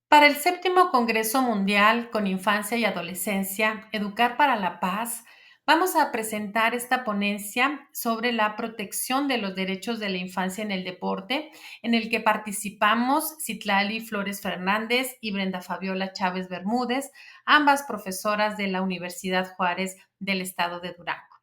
Para el séptimo Congreso Mundial con Infancia y Adolescencia, Educar para la Paz, vamos a presentar esta ponencia sobre la protección de los derechos de la infancia en el deporte, en el que participamos Citlali Flores Fernández y Brenda Fabiola Chávez Bermúdez, ambas profesoras de la Universidad Juárez del estado de Durango.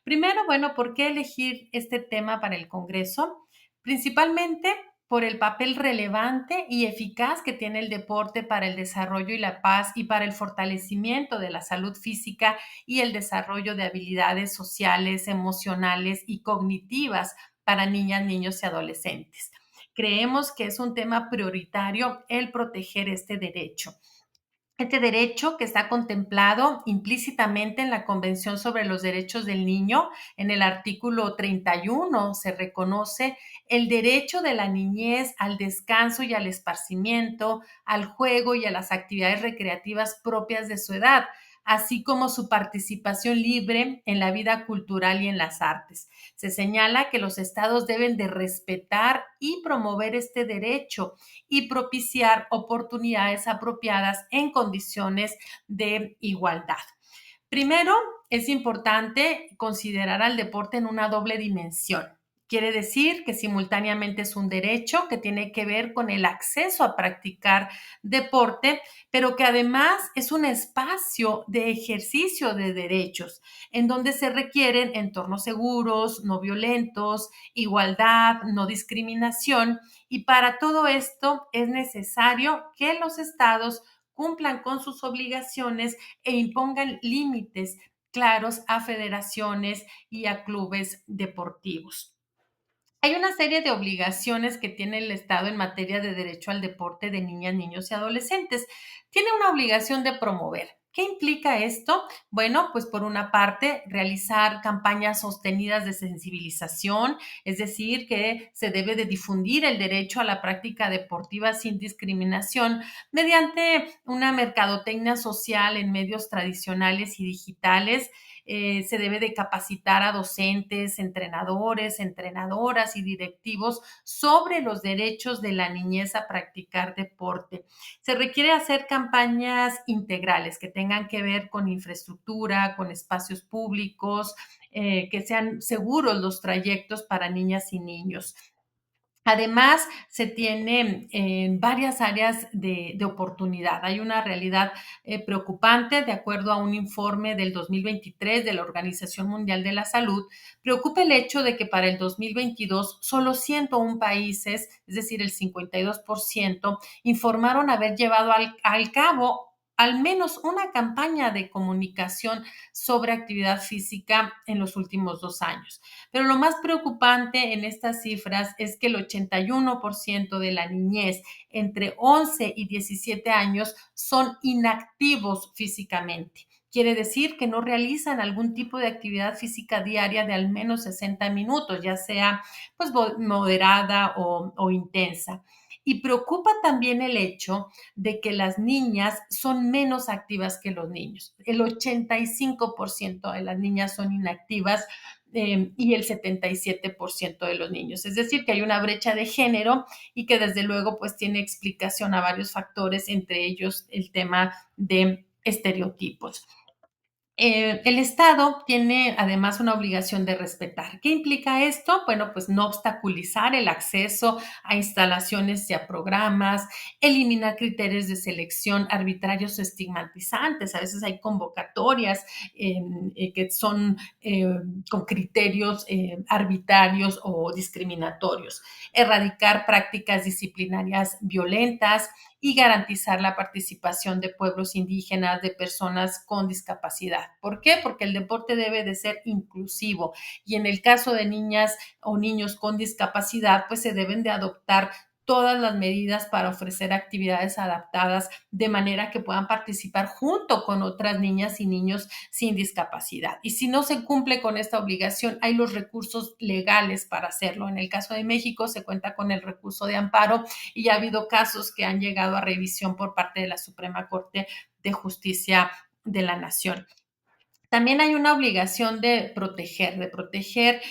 Primero, bueno, ¿por qué elegir este tema para el Congreso? Principalmente por el papel relevante y eficaz que tiene el deporte para el desarrollo y la paz y para el fortalecimiento de la salud física y el desarrollo de habilidades sociales, emocionales y cognitivas para niñas, niños y adolescentes. Creemos que es un tema prioritario el proteger este derecho. Este derecho que está contemplado implícitamente en la Convención sobre los Derechos del Niño, en el artículo 31 se reconoce el derecho de la niñez al descanso y al esparcimiento, al juego y a las actividades recreativas propias de su edad, así como su participación libre en la vida cultural y en las artes. Se señala que los estados deben de respetar y promover este derecho y propiciar oportunidades apropiadas en condiciones de igualdad. Primero, es importante considerar al deporte en una doble dimensión. Quiere decir que simultáneamente es un derecho que tiene que ver con el acceso a practicar deporte, pero que además es un espacio de ejercicio de derechos, en donde se requieren entornos seguros, no violentos, igualdad, no discriminación, y para todo esto es necesario que los estados cumplan con sus obligaciones e impongan límites claros a federaciones y a clubes deportivos. Hay una serie de obligaciones que tiene el Estado en materia de derecho al deporte de niñas, niños y adolescentes. Tiene una obligación de promover. ¿Qué implica esto? Bueno, pues por una parte, realizar campañas sostenidas de sensibilización, es decir, que se debe de difundir el derecho a la práctica deportiva sin discriminación mediante una mercadotecnia social en medios tradicionales y digitales. Se debe de capacitar a docentes, entrenadores, entrenadoras y directivos sobre los derechos de la niñez a practicar deporte. Se requiere hacer campañas integrales que tengan que ver con infraestructura, con espacios públicos, que sean seguros los trayectos para niñas y niños. Además, se tiene varias áreas de oportunidad. Hay una realidad preocupante, de acuerdo a un informe del 2023 de la Organización Mundial de la Salud, preocupa el hecho de que para el 2022 solo 101 países, es decir, el 52%, informaron haber llevado al cabo al menos una campaña de comunicación sobre actividad física en los últimos 2 años. Pero lo más preocupante en estas cifras es que el 81% de la niñez entre 11 y 17 años son inactivos físicamente. Quiere decir que no realizan algún tipo de actividad física diaria de al menos 60 minutos, ya sea pues moderada o intensa. Y preocupa también el hecho de que las niñas son menos activas que los niños. El 85% de las niñas son inactivas y el 77% de los niños. Es decir, que hay una brecha de género y que desde luego pues tiene explicación a varios factores, entre ellos el tema de estereotipos. El Estado tiene además una obligación de respetar. ¿Qué implica esto? Bueno, pues no obstaculizar el acceso a instalaciones y a programas, eliminar criterios de selección arbitrarios o estigmatizantes. A veces hay convocatorias que son con criterios arbitrarios o discriminatorios. Erradicar prácticas disciplinarias violentas y garantizar la participación de pueblos indígenas, de personas con discapacidad. ¿Por qué? Porque el deporte debe de ser inclusivo y en el caso de niñas o niños con discapacidad, pues se deben de adoptar todas las medidas para ofrecer actividades adaptadas de manera que puedan participar junto con otras niñas y niños sin discapacidad. Y si no se cumple con esta obligación, hay los recursos legales para hacerlo. En el caso de México se cuenta con el recurso de amparo y ha habido casos que han llegado a revisión por parte de la Suprema Corte de Justicia de la Nación. También hay una obligación de proteger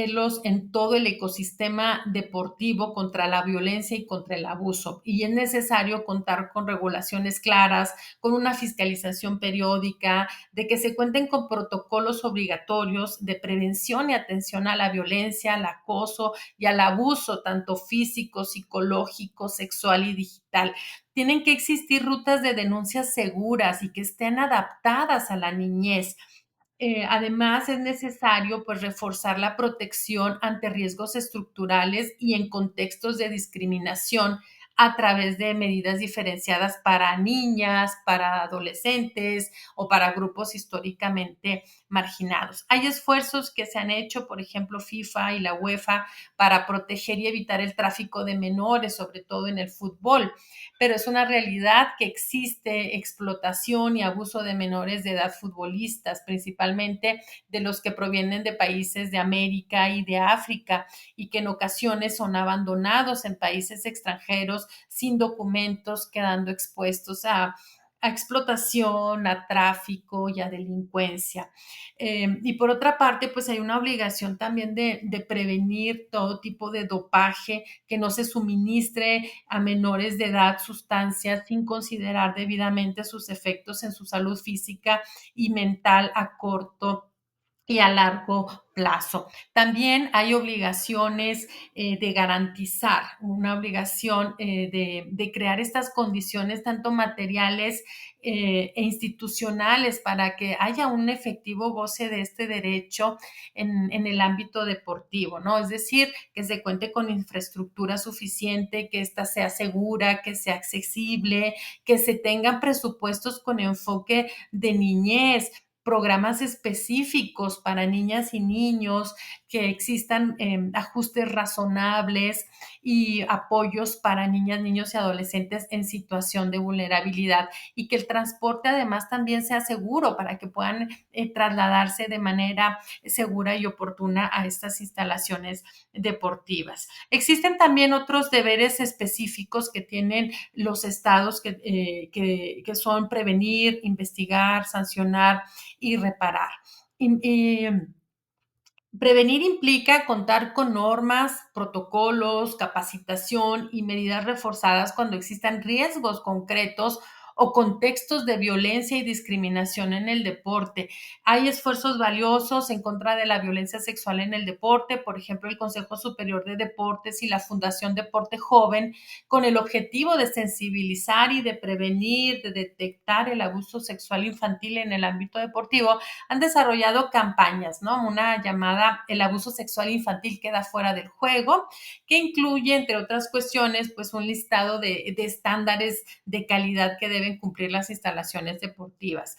los en todo el ecosistema deportivo contra la violencia y contra el abuso. Y es necesario contar con regulaciones claras, con una fiscalización periódica, de que se cuenten con protocolos obligatorios de prevención y atención a la violencia, al acoso y al abuso, tanto físico, psicológico, sexual y digital. Tienen que existir rutas de denuncias seguras y que estén adaptadas a la niñez. Además, es necesario, pues, reforzar la protección ante riesgos estructurales y en contextos de discriminación a través de medidas diferenciadas para niñas, para adolescentes o para grupos históricamente marginados. Hay esfuerzos que se han hecho, por ejemplo, FIFA y la UEFA, para proteger y evitar el tráfico de menores, sobre todo en el fútbol, pero es una realidad que existe explotación y abuso de menores de edad futbolistas, principalmente de los que provienen de países de América y de África, y que en ocasiones son abandonados en países extranjeros sin documentos, quedando expuestos a explotación, a tráfico y a delincuencia. Y por otra parte, pues hay una obligación también de prevenir todo tipo de dopaje, que no se suministre a menores de edad sustancias sin considerar debidamente sus efectos en su salud física y mental a corto y a largo plazo. También hay obligaciones de garantizar, una obligación de crear estas condiciones tanto materiales e institucionales para que haya un efectivo goce de este derecho en el ámbito deportivo, ¿no? Es decir, que se cuente con infraestructura suficiente, que ésta sea segura, que sea accesible, que se tengan presupuestos con enfoque de niñez, programas específicos para niñas y niños, que existan ajustes razonables y apoyos para niñas, niños y adolescentes en situación de vulnerabilidad, y que el transporte además también sea seguro para que puedan trasladarse de manera segura y oportuna a estas instalaciones deportivas. Existen también otros deberes específicos que tienen los estados que son prevenir, investigar, sancionar y reparar. Y prevenir implica contar con normas, protocolos, capacitación y medidas reforzadas cuando existan riesgos concretos o contextos de violencia y discriminación en el deporte. Hay esfuerzos valiosos en contra de la violencia sexual en el deporte, por ejemplo, el Consejo Superior de Deportes y la Fundación Deporte Joven, con el objetivo de sensibilizar y de prevenir, de detectar el abuso sexual infantil en el ámbito deportivo. Han desarrollado campañas, ¿no? Una llamada El abuso sexual infantil queda fuera del juego, que incluye, entre otras cuestiones, pues un listado de estándares de calidad que deben cumplir las instalaciones deportivas.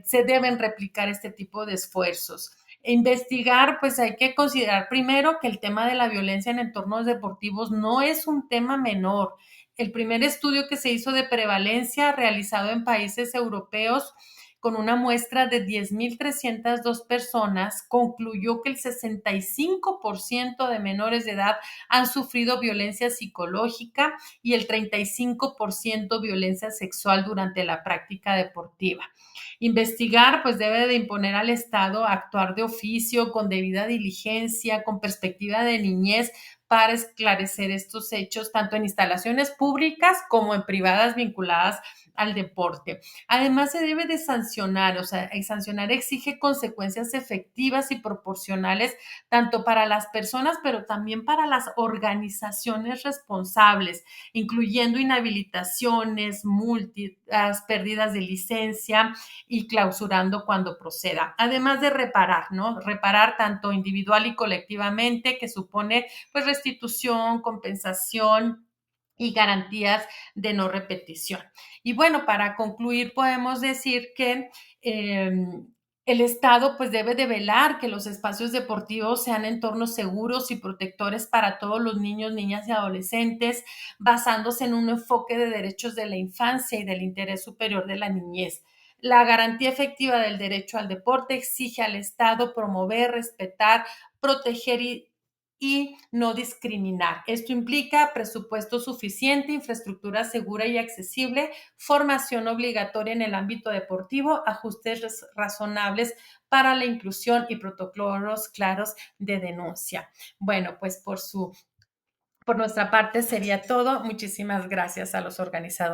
Se deben replicar este tipo de esfuerzos. Investigar, pues hay que considerar primero que el tema de la violencia en entornos deportivos no es un tema menor. El primer estudio que se hizo de prevalencia realizado en países europeos con una muestra de 10.302 personas, concluyó que el 65% de menores de edad han sufrido violencia psicológica y el 35% violencia sexual durante la práctica deportiva. Investigar, pues debe de imponer al Estado actuar de oficio, con debida diligencia, con perspectiva de niñez, para esclarecer estos hechos, tanto en instalaciones públicas como en privadas vinculadas al deporte. Además, se debe de sancionar, o sea, el sancionar exige consecuencias efectivas y proporcionales tanto para las personas, pero también para las organizaciones responsables, incluyendo inhabilitaciones, multas, pérdidas de licencia y clausurando cuando proceda. Además de reparar, ¿no? Reparar tanto individual y colectivamente, que supone pues restitución, compensación y garantías de no repetición. Y bueno, para concluir, podemos decir que eh, el Estado pues debe de velar que los espacios deportivos sean entornos seguros y protectores para todos los niños, niñas y adolescentes, basándose en un enfoque de derechos de la infancia y del interés superior de la niñez. La garantía efectiva del derecho al deporte exige al Estado promover, respetar, proteger y no discriminar. Esto implica presupuesto suficiente, infraestructura segura y accesible, formación obligatoria en el ámbito deportivo, ajustes razonables para la inclusión y protocolos claros de denuncia. Bueno, pues por nuestra parte sería todo. Muchísimas gracias a los organizadores.